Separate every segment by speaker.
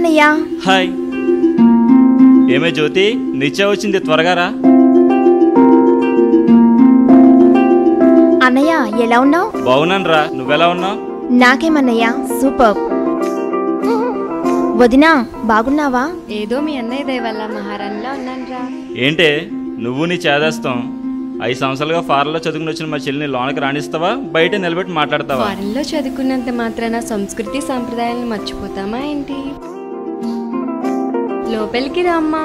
Speaker 1: అన్నయ్య.
Speaker 2: హాయ్. ఏమే జ్యోతి, నిత్య వచ్చింది, త్వరగా రా.
Speaker 1: అన్నయ్య ఎలా ఉన్నావు?
Speaker 2: బాగున్నాను రా, నువ్వెలా ఉన్నావు?
Speaker 1: నాకేమన్నయ్య సూపర్. వదినా బాగున్నావా?
Speaker 3: ఏదో మీ అన్నయ్య దయ వల్ల మహారాణిలా ఉన్నానురా.
Speaker 2: ఏంటే నువ్వు నీ చేదేస్తాం 5 సంవత్సరాలుగా ఫారెన్లో చదువుకుని వచ్చిన మా చెల్లిని లోనకి రాణిస్తావా, బయట నిలబెట్టి మాట్లాడతావా?
Speaker 3: ఫారెన్లో చదువుకున్నంత మాత్రాన సంస్కృతి సాంప్రదాయాలను మర్చిపోతామా ఏంటి? లోపలికి రామ్మా.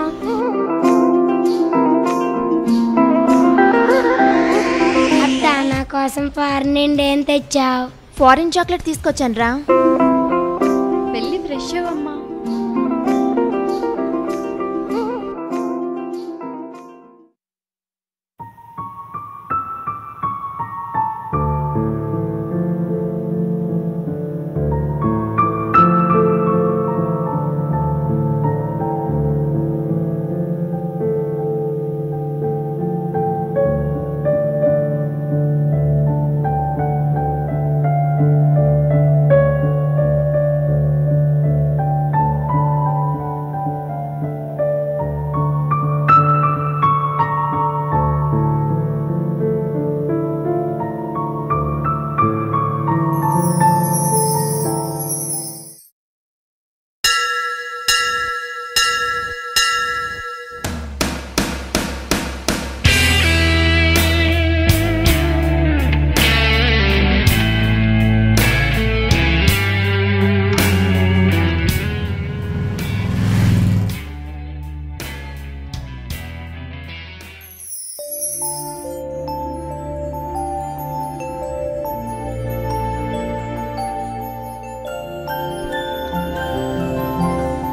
Speaker 4: అత్త, నా కోసం ఫారెన్ నుండి ఏం తెచ్చావు?
Speaker 1: ఫారిన్ చాక్లెట్ తీసుకొచ్చాను రా.
Speaker 3: వెళ్ళి ఫ్రెష్ అవ్వమ్మా.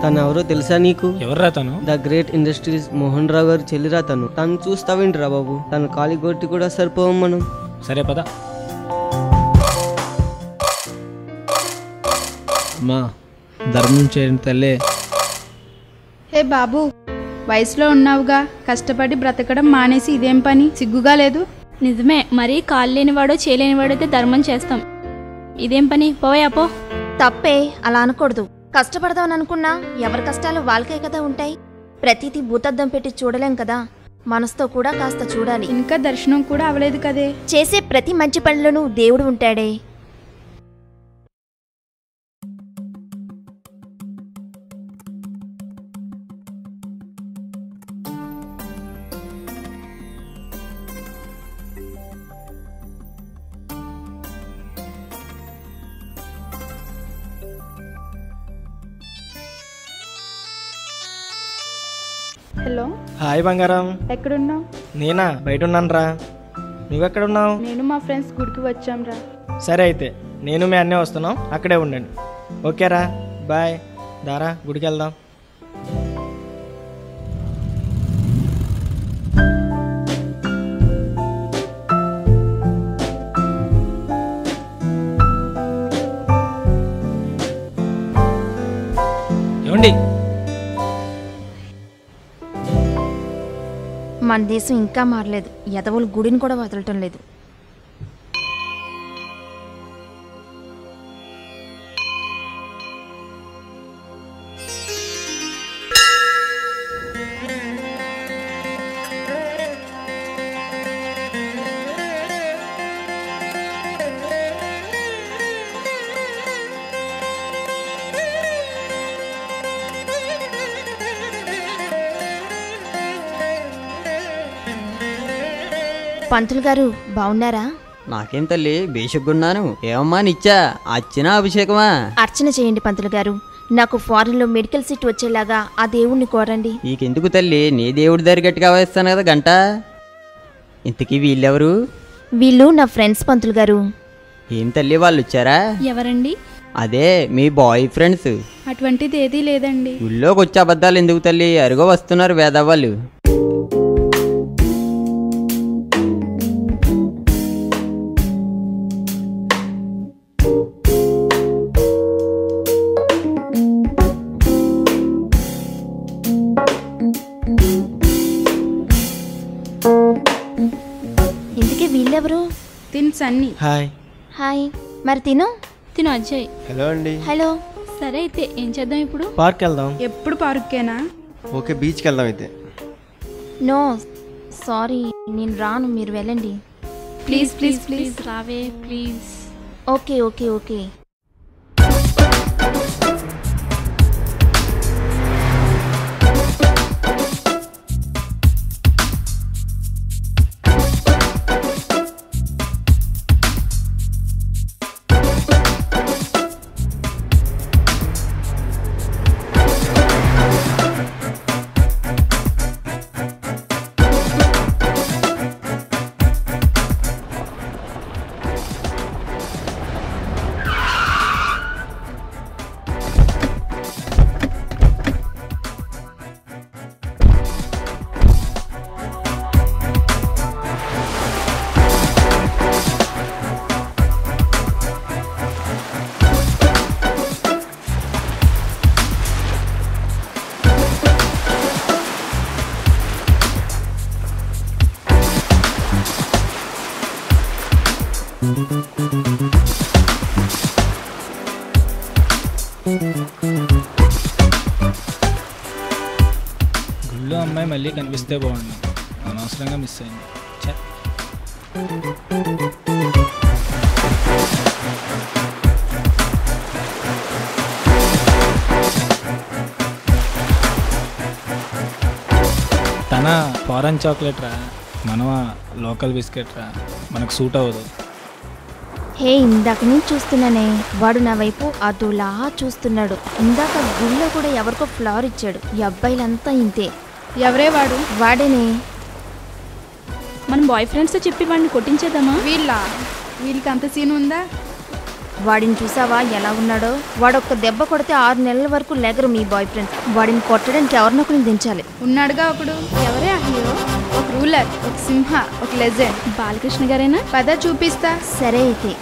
Speaker 5: తను ఎవరో తెలుసా నీకు?
Speaker 6: ఎవర్రా తను?
Speaker 5: The great industries Mohan Rao గారు చెల్లిరా తను. తను చూస్తావేంటిరా బాబు, తను కాలి గొట్టి కూడా సరిపోవం మనం.
Speaker 6: సరే పద. అమ్మా ధర్మం చేయండి తల్లే.
Speaker 7: హే బాబు, వయసులో ఉన్నావుగా, కష్టపడి బ్రతకడం మానేసి ఇదేం పని? సిగ్గుగా లేదు?
Speaker 8: నిజమే, మరీ కాలు లేనివాడో చేయలేనివాడైతే ధర్మం చేస్తాం. ఇదేం పని? పోయా పో.
Speaker 1: తప్పే, అలా అనకూడదు. కష్టపడదామని అనుకున్నా ఎవరి కష్టాలు వాళ్ళకే కదా ఉంటాయి. ప్రతిదీ భూతద్దం పెట్టి చూడలేం కదా, మనసుతో కూడా కాస్త చూడాలి.
Speaker 7: ఇంకా దర్శనం కూడా అవలేదు కదే.
Speaker 1: చేసే ప్రతి మంచి పనులను దేవుడు ఉంటాడే.
Speaker 7: హలో,
Speaker 6: హాయ్ బంగారం.
Speaker 7: ఎక్కడున్నావు?
Speaker 6: నేనా, బయట ఉన్నాను రా. నువ్వెక్కడున్నావు?
Speaker 7: నేను మా ఫ్రెండ్స్ గుడికి వచ్చాం రా.
Speaker 6: సరే అయితే నేను మీ అన్నీ వస్తున్నాం, అక్కడే ఉండండి. ఓకేరా, బాయ్. దారా గుడికి వెళ్దాం. ఏమండి,
Speaker 1: మన దేశం ఇంకా మారలేదు. యదవులు గుడిని కూడా వదలటం లేదు. పంతులు గారు బాగున్నారా?
Speaker 9: నాకేం తల్లి, బేషుగ్గున్నాను. ఏమమ్మా నిత్యా, అర్చన అభిషేకమా?
Speaker 1: అర్చన చేయండి పంతులు గారు. నాకు ఫారెన్లో మెడికల్ సీట్ వచ్చేలాగా ఆ దేవుణ్ణి కోరండి.
Speaker 9: నీకెందుకు తల్లి, నీ దేవుడి దగ్గర గట్టిగా వేస్తాను కదా గంట. ఇంతకీ వీళ్ళెవరు?
Speaker 1: వీళ్ళు నా ఫ్రెండ్స్ పంతులు గారు.
Speaker 9: ఏం తల్లి, వాళ్ళు వచ్చారా?
Speaker 8: ఎవరండి?
Speaker 9: అదే మీ బాయ్ ఫ్రెండ్స్.
Speaker 7: అటువంటిది ఏదీ లేదండి.
Speaker 9: ఊళ్ళోకి వచ్చే అబద్ధాలు ఎందుకు తల్లి, అరుగో వస్తున్నారు వేదవ్వాళ్ళు.
Speaker 1: ఇందుకే వీళ్ళెవరు?
Speaker 7: తిను సన్నీ.
Speaker 6: హాయ్.
Speaker 1: హాయ్. మరి తిను
Speaker 8: తిను అజయ్.
Speaker 6: హలో అండి.
Speaker 1: హలో.
Speaker 8: సరే అయితే ఏం చేద్దాం ఇప్పుడు?
Speaker 6: పార్క్ వెళ్దాం.
Speaker 7: ఎప్పుడు పార్కేనా?
Speaker 5: ఓకే, బీచ్కి వెళ్దాం అయితే.
Speaker 1: నో సారీ, నేను రాను, మీరు వెళ్ళండి.
Speaker 7: Please please please.
Speaker 8: రావే ప్లీజ్.
Speaker 1: Okay okay okay.
Speaker 10: గుళ్ళో అమ్మాయి మళ్ళీ కనిపిస్తే బాగుండు, అనవసరంగా మిస్ అయింది. తన ఫారెన్ చాక్లెట్ రా, మనమా లోకల్ బిస్కెట్ రా, మనకు సూట్ అవ్వదు.
Speaker 1: హే, ఇందాక నుంచి చూస్తున్నానే, వాడు నా వైపు అదోలా చూస్తున్నాడు. ఇందాక గుళ్ళో కూడా ఎవరికో ఫ్లవర్ ఇచ్చాడు. ఈ అబ్బాయిలంతా ఇంతే.
Speaker 7: ఎవరే వాడు?
Speaker 1: వాడేనే.
Speaker 8: మనం బాయ్ ఫ్రెండ్స్తో చెప్పి వాడిని కొట్టించేద్దామా?
Speaker 7: వీళ్ళకి అంత సీన్ ఉందా?
Speaker 1: వాడిని చూసావా ఎలా ఉన్నాడో? వాడొక్క దెబ్బ కొడితే 6 నెలల వరకు లెగరు మీ బాయ్ ఫ్రెండ్స్. వాడిని కొట్టడానికి ఎవరినొకరిని దించాలి.
Speaker 7: ఉన్నాడుగా ఒకడు. ఎవరే ఆ హీరో? ఒక రూలర్, ఒక సింహ, ఒక లెజెండ్.
Speaker 8: బాలకృష్ణ గారేనా?
Speaker 7: పద చూపిస్తా.
Speaker 1: సరే అయితే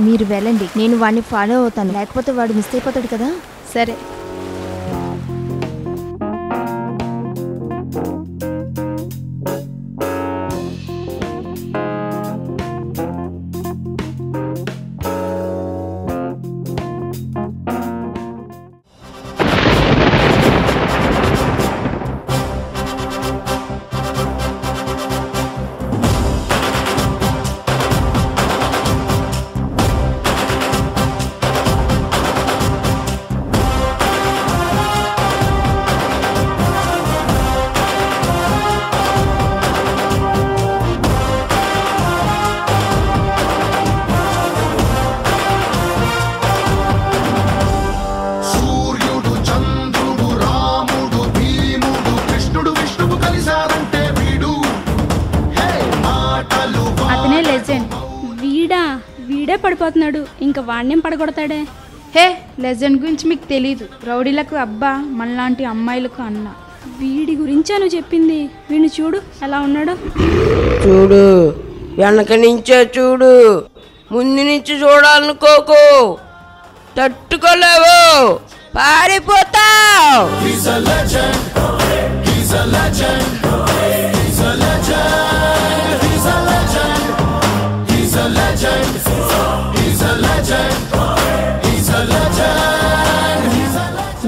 Speaker 1: మీరు వెళ్ళండి, నేను వాడిని ఫాలో అవుతాను, లేకపోతే వాడు మిస్ అయిపోతాడు కదా.
Speaker 7: సరే.
Speaker 8: వీడే పడిపోతున్నాడు, ఇంకా వాడినేం పడగొడతాడే.
Speaker 7: హే, లెజెండ్ గురించి మీకు తెలీదు. రౌడీలకు అబ్బా, మనలాంటి అమ్మాయిలకు అన్న.
Speaker 8: వీడి గురించా నువ్వు చెప్పింది? వీడిని చూడు ఎలా ఉన్నాడో.
Speaker 11: చూడు, వెనక నుంచే చూడు, ముందు నుంచి చూడాలనుకోకు, తట్టుకోలేవు, పారిపోతావు.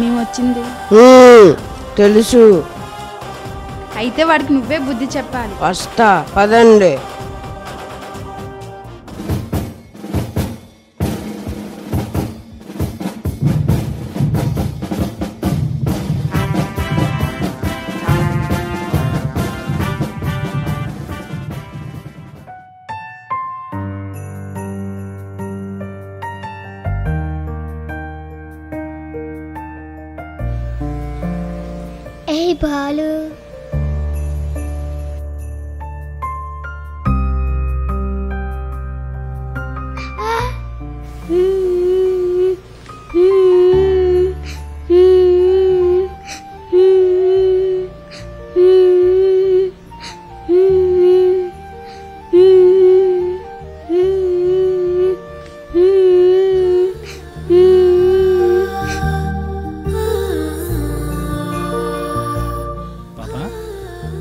Speaker 7: మేము వచ్చింది
Speaker 11: తెలుసు.
Speaker 7: అయితే వాడికి నువ్వే బుద్ధి చెప్పాలి.
Speaker 11: వస్తా, పదండి.
Speaker 4: ఏయ్ బాలు,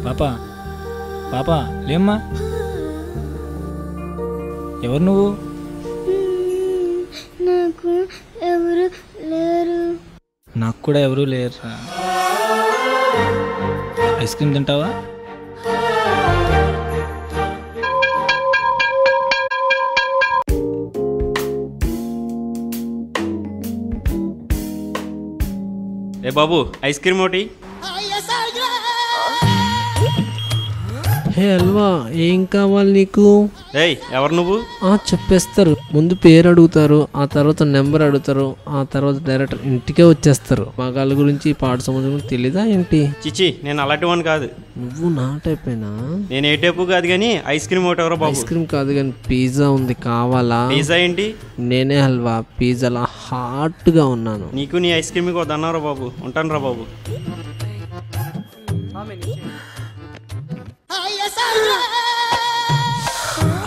Speaker 10: పాపా పాపా లేమ్మా, ఎవరు నువ్వు?
Speaker 4: నాకు ఎవరు లేరు.
Speaker 10: నాకు కూడా ఎవరూ లేరురా. ఐస్ క్రీమ్ తింటావా?
Speaker 2: ఏ బాబు, ఐస్ క్రీమ్ ఒకటి.
Speaker 12: హే అల్వా, ఏం కావాలి నీకు?
Speaker 2: ఏయ్, ఎవరు నువ్వు?
Speaker 12: చెప్పేస్తారు. ముందు పేరు అడుగుతారు, ఆ తర్వాత నెంబర్ అడుగుతారు, ఆ తర్వాత డైరెక్ట్ ఇంటికే వచ్చేస్తారు. మగాళ్ళ గురించి పాట సంబంధం తెలీదా ఏంటి?
Speaker 2: చిచి, నేను అలాంటి వాడిని కాదు.
Speaker 12: నువ్వు నా టైపేనా?
Speaker 2: నేను ఏ టైపు కాదు కానీ ఐస్ క్రీమ్ ఒకటి ఎవరో బాబు.
Speaker 12: ఐస్ క్రీమ్ కాదు కానీ పిజ్జా ఉంది, కావాలా?
Speaker 2: పిజ్జా ఏంటి?
Speaker 12: నేనే హల్వా. పిజ్జాలా హాట్గా ఉన్నాను.
Speaker 2: నీకు నీ ఐస్ క్రీమ్కి వద్దన్నారా బాబు. ఉంటాను రా బాబు.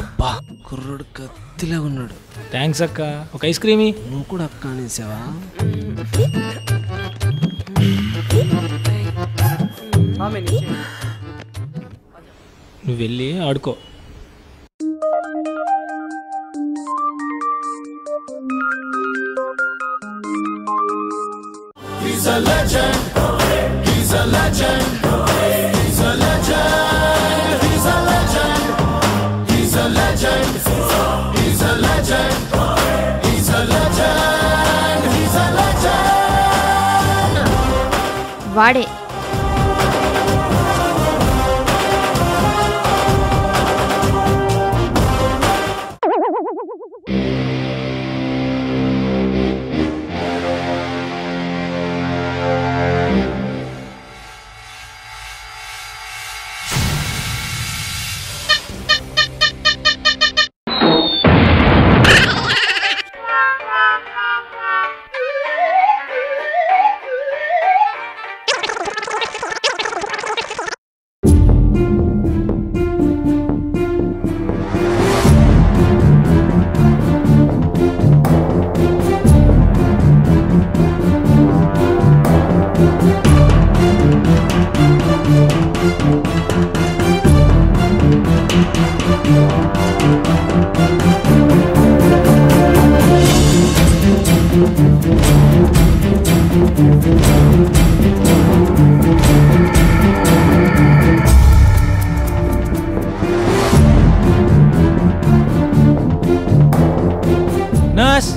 Speaker 12: అబ్బా, కుర్రోడు కత్తిలా ఉన్నాడు.
Speaker 10: థ్యాంక్స్ అక్క. ఒక ఐస్ క్రీమ్.
Speaker 12: నువ్వు కూడా అక్క అనేసావా?
Speaker 10: నువ్వు వెళ్ళి ఆడుకో.
Speaker 1: వాడే.
Speaker 10: నర్స్,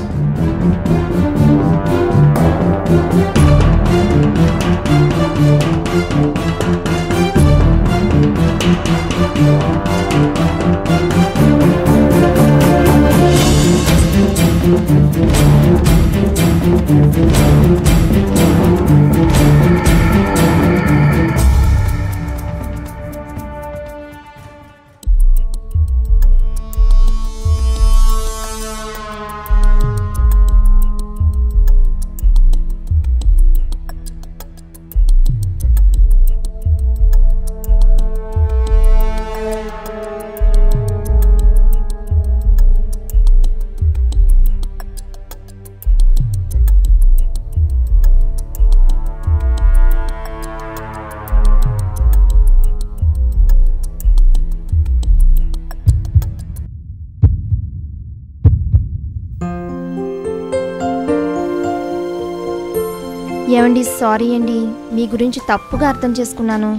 Speaker 1: ఏమండి, సారీ అండి, మీ గురించి తప్పుగా అర్థం చేసుకున్నాను.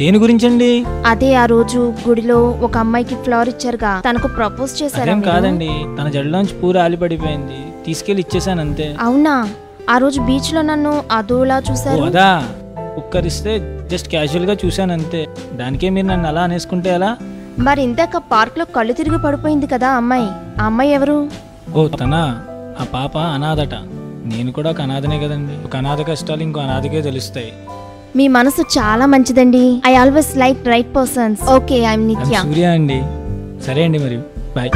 Speaker 10: దేని గురించండి?
Speaker 1: అదే ఆ రోజు గుడిలో ఒక అమ్మాయికి ఫ్లవర్ ఇచ్చారుగా, తనకు ప్రపోజ్ చేశారా?
Speaker 10: అదేం కాదండి, తన జడలోంచి పూర ఆలిపడిపోయింది, తీసుకెళ్లి ఇచ్చేసాను అంతే.
Speaker 1: అవునా? ఆ రోజు బీచ్ లో నన్ను అదోలా చూసారు.
Speaker 10: అదా, కుక్కరిస్తే జస్ట్ క్యాజువల్ గా చూశాను అంతే. దానికే మీరు నన్ను అలా అనేసుకుంటే ఎలా?
Speaker 1: మరి ఇందాక పార్క్ లో కళ్ళు తిరిగి పడిపోయింది కదా అమ్మాయి, ఆ అమ్మాయి ఎవరు?
Speaker 10: ఓ తన, ఆ పాప అనాథట. నేను కూడా ఒక అనాథనే కదండి. ఒక అనాథ కష్టాలు ఇంకో అనాథకే తెలుస్తాయి.
Speaker 1: మీ మనసు చాలా మంచిదండి. I always like right persons. Okay, I'm నిత్య.
Speaker 10: సూర్య అండి. సరే అండి, మరి బాయ్.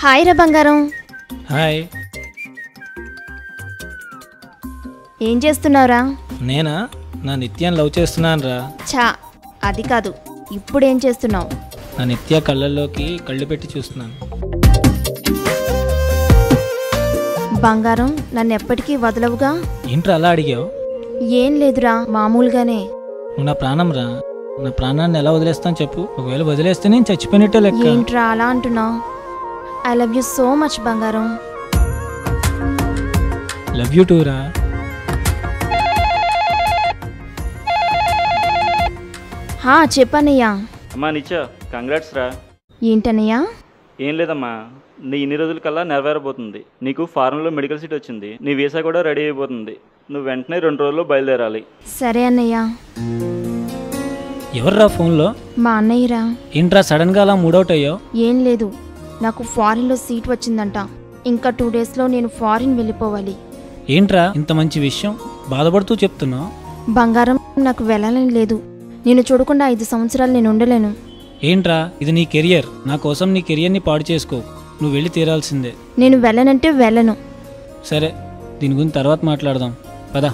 Speaker 1: హాయ్ రా బంగారం.
Speaker 10: హాయ్.
Speaker 1: ఏం చేస్తున్నావురా?
Speaker 10: నేనా? నా నిత్యాన్ని లవ్ చేస్తున్నాను రా.
Speaker 1: చా, అది కాదు, ఇప్పుడు ఏం చేస్తున్నావు?
Speaker 10: నా నిత్య కళ్ళల్లోకి కళ్ళు పెట్టి చూస్తున్నాను.
Speaker 1: బంగారం, నన్ను ఎప్పటికీ వదలవుగా?
Speaker 10: ఏంట్రా అలా అడిగావు?
Speaker 1: ఏం లేదురా, మామూలుగానే.
Speaker 10: నువ్వు నా ప్రాణం రా. నా ప్రాణాన్ని ఎలా వదిలేస్తాను చెప్పు? ఒకవేళ వదిలేస్తే నేను చచ్చిపోయినట్టే లెక్క.
Speaker 1: ఏంట్రా అలా అంటున్నావు? I love you so much బంగారం.
Speaker 10: లవ్ యూ టూ రా.
Speaker 1: చెప్పన్నయ్యా.
Speaker 2: అమ్మా నిత్య, కంగ్రాట్స్ రా.
Speaker 1: ఏంటన్నయ్యా?
Speaker 2: ఏం లేదమ్మా, నీ ఇన్ని రోజుల కల్లా నెరవేరబోతుంది. నీకు ఫారెన్లో మెడికల్ సీట్ వచ్చింది. నీ వీసా కూడా రెడీ అయిపోతుంది. నువ్వు వెంటనే 2 రోజుల్లో బయలుదేరాలి.
Speaker 1: సరే అన్నయ్య.
Speaker 10: ఎవర్రా ఫోన్లో?
Speaker 1: మా అన్నయ్యరా.
Speaker 10: ఏంట్రా సడన్గా అలా మూడౌట్ అయ్యావు?
Speaker 1: ఏం లేదు, నాకు ఫారిన్లో సీట్ వచ్చిందంట. ఇంకా 2 డేస్లో నేను ఫారిన్ వెళ్ళిపోవాలి.
Speaker 10: ఏంట్రా ఇంత మంచి విషయం బాధపడుతూ చెప్తున్నావు?
Speaker 1: బంగారం, నాకు వెళ్ళాలని లేదు. నేను చూడకుండా 5 సంవత్సరాలు నేను ఉండలేను.
Speaker 10: ఏంట్రా ఇది నీ కెరియర్. నా కోసం నీ కెరియర్ని పాడు చేసుకో. నువ్వు వెళ్ళి తీరాల్సిందే.
Speaker 1: నేను వెళ్ళనంటే వెళ్ళను.
Speaker 10: సరే, దీని గురించి తర్వాత మాట్లాడదాం పదా.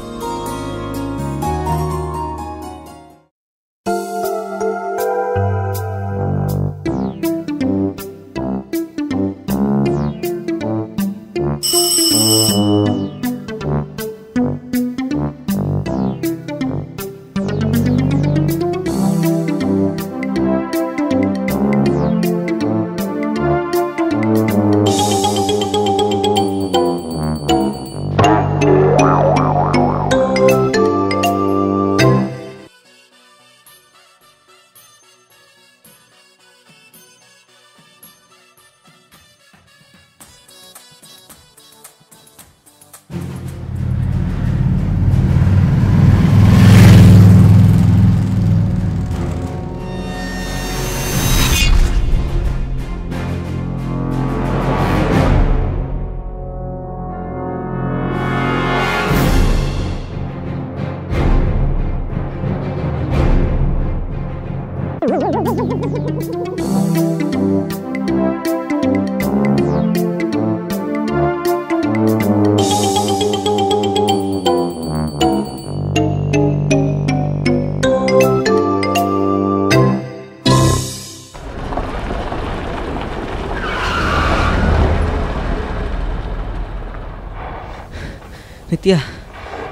Speaker 5: నిత్య,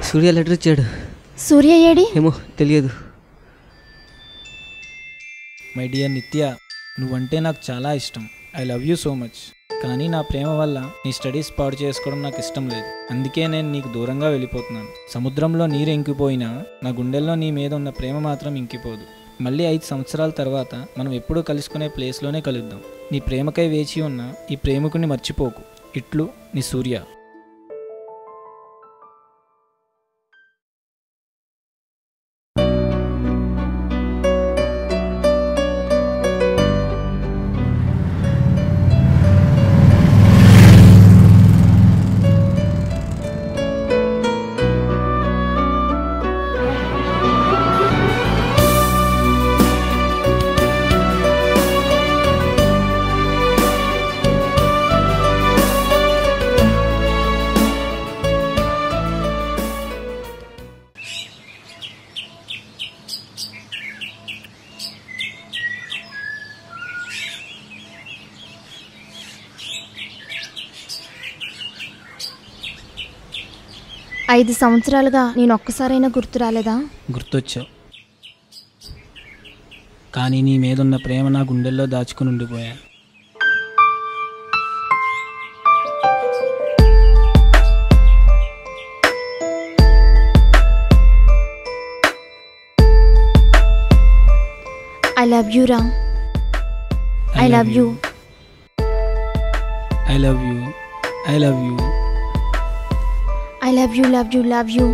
Speaker 5: సూర్య లెటర్ ఇచ్చాడు.
Speaker 1: సూర్య ఏడి?
Speaker 5: ఏమో తెలియదు.
Speaker 10: మై డియర్ నిత్య, నువ్వంటే నాకు చాలా ఇష్టం. I love you so much. కానీ నా ప్రేమ వల్ల నీ స్టడీస్ పాడు చేసుకోవడం నాకు ఇష్టం లేదు. అందుకే నేను నీకు దూరంగా వెళ్ళిపోతున్నాను. సముద్రంలో నీరు ఇంకిపోయినా నా గుండెల్లో నీ మీద ఉన్న ప్రేమ మాత్రం ఇంకిపోదు. మళ్ళీ 5 సంవత్సరాల తర్వాత మనం ఎప్పుడూ కలుసుకునే ప్లేస్లోనే కలుద్దాం. నీ ప్రేమకై వేచి ఉన్న ఈ ప్రేమికుని మర్చిపోకు. ఇట్లు నీ సూర్య.
Speaker 1: ఐదు సంవత్సరాలుగా నేను ఒక్కసారైనా గుర్తు రాలేదా?
Speaker 10: గుర్తొచ్చావు, కానీ నీ మీదున్న ప్రేమ నా గుండెల్లో దాచుకుని ఉండిపోయా.
Speaker 1: ఐ లవ్ యూ రా. I love you.
Speaker 10: I love you. I love you.
Speaker 1: I love you, love you, love you.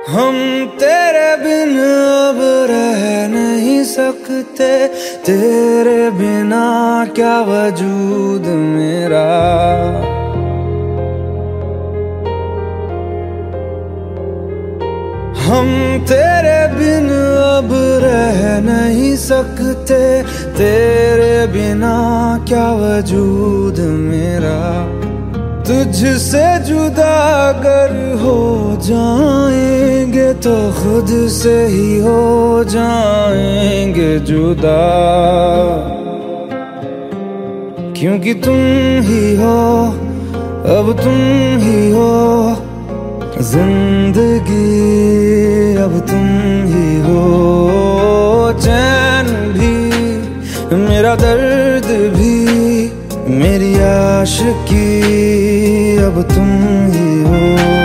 Speaker 13: हम तेरे बिन अब रह नहीं सकते, तेरे बिना क्या वजूद मेरा। हम तेरे बिन अब रह नहीं सकते, तेरे बिना क्या वजूद मेरा। तुझसे जुदा अगर हो जाएंगे तो खुद से ही हो जाएंगे जुदा, क्योंकि तुम ही हो, अब तुम ही हो जिंदगी, अब तुम ही हो। चैन भी मेरा दर्द भी मेरी आशिकी, अब तुम ही हो।